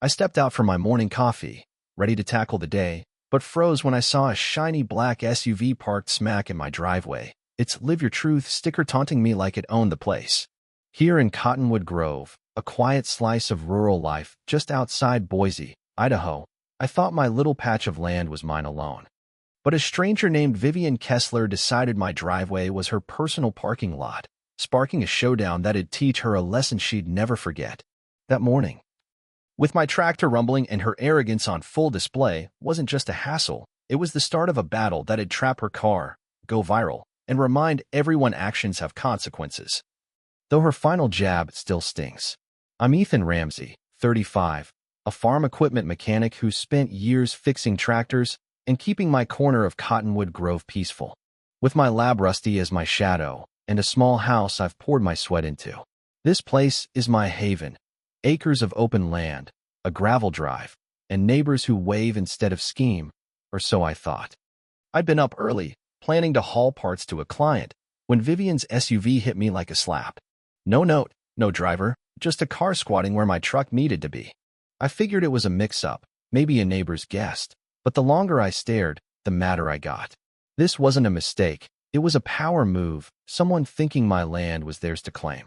I stepped out for my morning coffee, ready to tackle the day, but froze when I saw a shiny black SUV parked smack in my driveway, its "Live Your Truth" sticker taunting me like it owned the place. Here in Cottonwood Grove, a quiet slice of rural life just outside Boise, Idaho, I thought my little patch of land was mine alone. But a stranger named Vivian Kessler decided my driveway was her personal parking lot, sparking a showdown that'd teach her a lesson she'd never forget. That morning, with my tractor rumbling and her arrogance on full display, wasn't just a hassle, it was the start of a battle that'd trap her car, go viral, and remind everyone actions have consequences. Though her final jab still stings. I'm Ethan Ramsey, 35, a farm equipment mechanic who spent years fixing tractors and keeping my corner of Cottonwood Grove peaceful. With my lab Rusty as my shadow and a small house I've poured my sweat into. This place is my haven. Acres of open land, a gravel drive, and neighbors who wave instead of scheme, or so I thought. I'd been up early, planning to haul parts to a client, when Vivian's SUV hit me like a slap. No note, no driver, just a car squatting where my truck needed to be. I figured it was a mix-up, maybe a neighbor's guest, but the longer I stared, the madder I got. This wasn't a mistake, it was a power move, someone thinking my land was theirs to claim.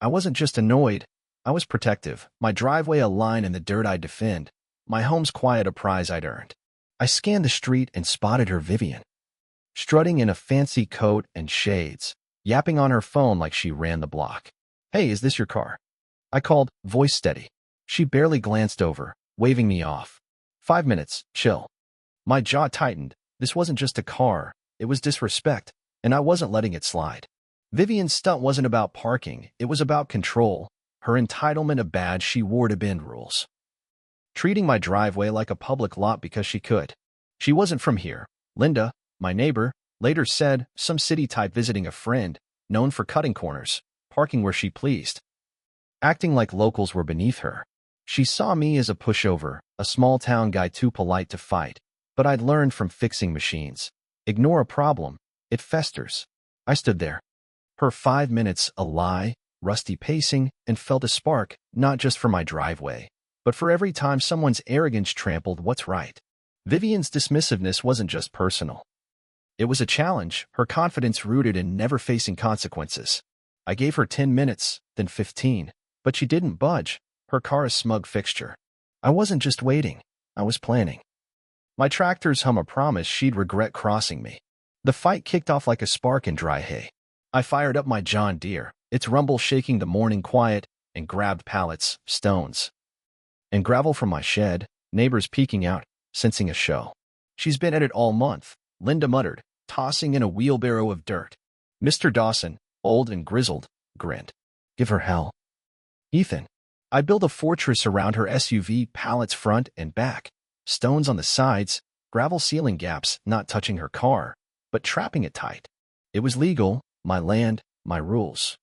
I wasn't just annoyed, I was protective, my driveway a line in the dirt I'd defend, my home's quiet a prize I'd earned. I scanned the street and spotted her Vivian, strutting in a fancy coat and shades, yapping on her phone like she ran the block. Hey, is this your car? I called, voice steady. She barely glanced over, waving me off. 5 minutes, chill. My jaw tightened. This wasn't just a car, it was disrespect, and I wasn't letting it slide. Vivian's stunt wasn't about parking, it was about control, her entitlement a badge she wore to bend rules. Treating my driveway like a public lot because she could. She wasn't from here. Linda, my neighbor, later said, some city type visiting a friend, known for cutting corners, parking where she pleased. Acting like locals were beneath her. She saw me as a pushover, a small-town guy too polite to fight, but I'd learned from fixing machines. Ignore a problem, it festers. I stood there. Her 5 minutes a lie, Rusty pacing, and felt a spark, not just for my driveway, but for every time someone's arrogance trampled what's right. Vivian's dismissiveness wasn't just personal. It was a challenge, her confidence rooted in never facing consequences. I gave her 10 minutes, then 15, but she didn't budge, her car a smug fixture. I wasn't just waiting, I was planning. My tractor's hum a promise she'd regret crossing me. The fight kicked off like a spark in dry hay. I fired up my John Deere, its rumble shaking the morning quiet, and grabbed pallets, stones, and gravel from my shed, neighbors peeking out, sensing a show. She's been at it all month, Linda muttered, tossing in a wheelbarrow of dirt. Mr. Dawson, old and grizzled, grinned. Give her hell. Ethan. I built a fortress around her SUV, pallets front and back, stones on the sides, gravel ceiling gaps not touching her car, but trapping it tight. It was legal, my land, my rules.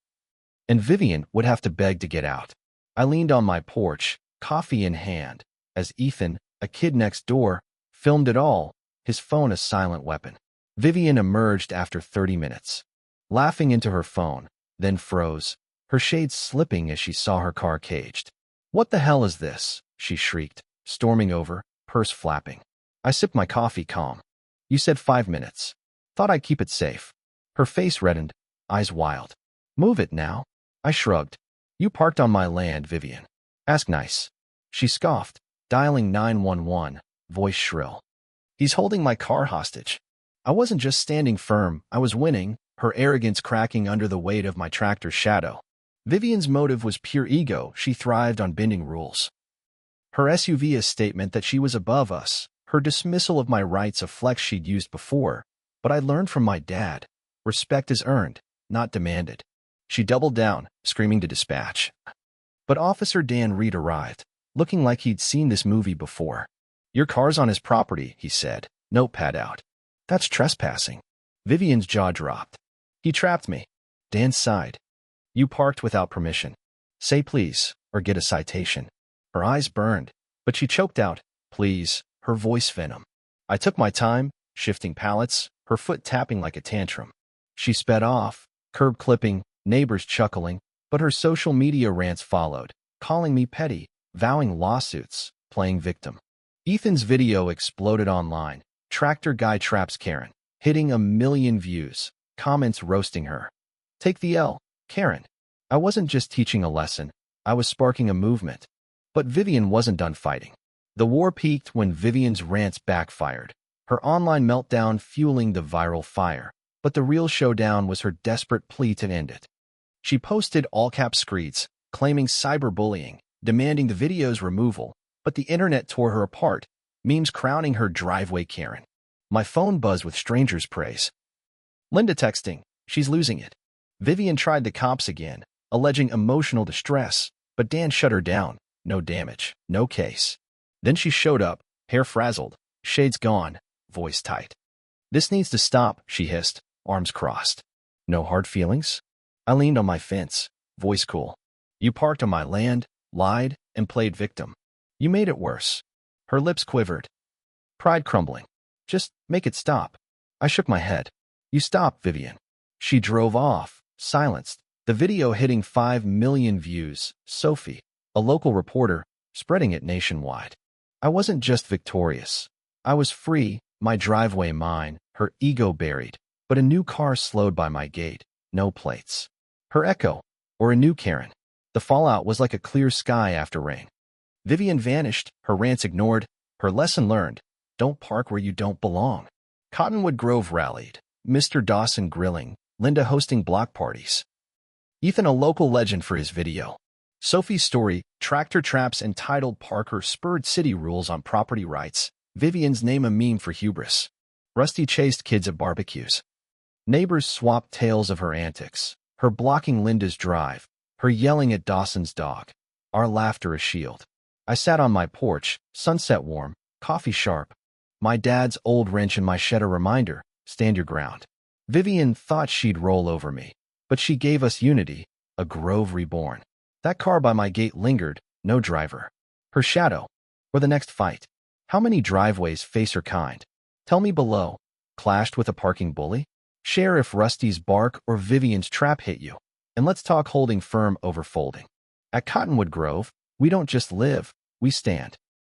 And Vivian would have to beg to get out. I leaned on my porch, coffee in hand, as Ethan, a kid next door, filmed it all, his phone a silent weapon. Vivian emerged after 30 minutes, laughing into her phone, then froze, her shades slipping as she saw her car caged. What the hell is this? She shrieked, storming over, purse flapping. I sipped my coffee calm. You said 5 minutes. Thought I'd keep it safe. Her face reddened, eyes wild. Move it now. I shrugged. You parked on my land, Vivian. Ask nice. She scoffed, dialing 911, voice shrill. He's holding my car hostage. I wasn't just standing firm, I was winning, her arrogance cracking under the weight of my tractor's shadow. Vivian's motive was pure ego, she thrived on bending rules. Her SUV a statement that she was above us, her dismissal of my rights a flex she'd used before, but I learned from my dad, respect is earned, not demanded. She doubled down, screaming to dispatch. But Officer Dan Reed arrived, looking like he'd seen this movie before. Your car's on his property, he said, notepad out. That's trespassing. Vivian's jaw dropped. He trapped me. Dan sighed. You parked without permission. Say please, or get a citation. Her eyes burned, but she choked out, please, her voice venom. I took my time, shifting pallets, her foot tapping like a tantrum. She sped off, curb clipping, neighbors chuckling, but her social media rants followed, calling me petty, vowing lawsuits, playing victim. Ethan's video exploded online. Tractor guy traps Karen, hitting 1 million views, comments roasting her. Take the L, Karen. I wasn't just teaching a lesson, I was sparking a movement. But Vivian wasn't done fighting. The war peaked when Vivian's rants backfired, her online meltdown fueling the viral fire. But the real showdown was her desperate plea to end it. She posted all-cap screeds, claiming cyberbullying, demanding the video's removal, but the internet tore her apart, memes crowning her driveway Karen. My phone buzzed with strangers' praise. Linda texting, she's losing it. Vivian tried the cops again, alleging emotional distress, but Dan shut her down. No damage, no case. Then she showed up, hair frazzled, shades gone, voice tight. This needs to stop, she hissed, arms crossed. No hard feelings? I leaned on my fence, voice cool. You parked on my land, lied, and played victim. You made it worse. Her lips quivered. Pride crumbling. Just make it stop. I shook my head. You stop, Vivian. She drove off, silenced. The video hitting 5 million views. Sophie, a local reporter, spreading it nationwide. I wasn't just victorious. I was free, my driveway mine, her ego buried. But a new car slowed by my gate. No plates. Her echo, or a new Karen. The fallout was like a clear sky after rain. Vivian vanished, her rants ignored, her lesson learned. Don't park where you don't belong. Cottonwood Grove rallied, Mr. Dawson grilling, Linda hosting block parties. Ethan a local legend for his video. Sophie's story, tractor traps entitled Parker spurred city rules on property rights. Vivian's name a meme for hubris. Rusty chased kids at barbecues. Neighbors swapped tales of her antics, her blocking Linda's drive, her yelling at Dawson's dog. Our laughter a shield. I sat on my porch, sunset warm, coffee sharp. My dad's old wrench in my shed a reminder, stand your ground. Vivian thought she'd roll over me, but she gave us unity, a grove reborn. That car by my gate lingered, no driver. Her shadow, or the next fight. How many driveways face her kind? Tell me below. Clashed with a parking bully? Share if Rusty's bark or Vivian's trap hit you. And let's talk holding firm over folding. At Cottonwood Grove, we don't just live, we stand.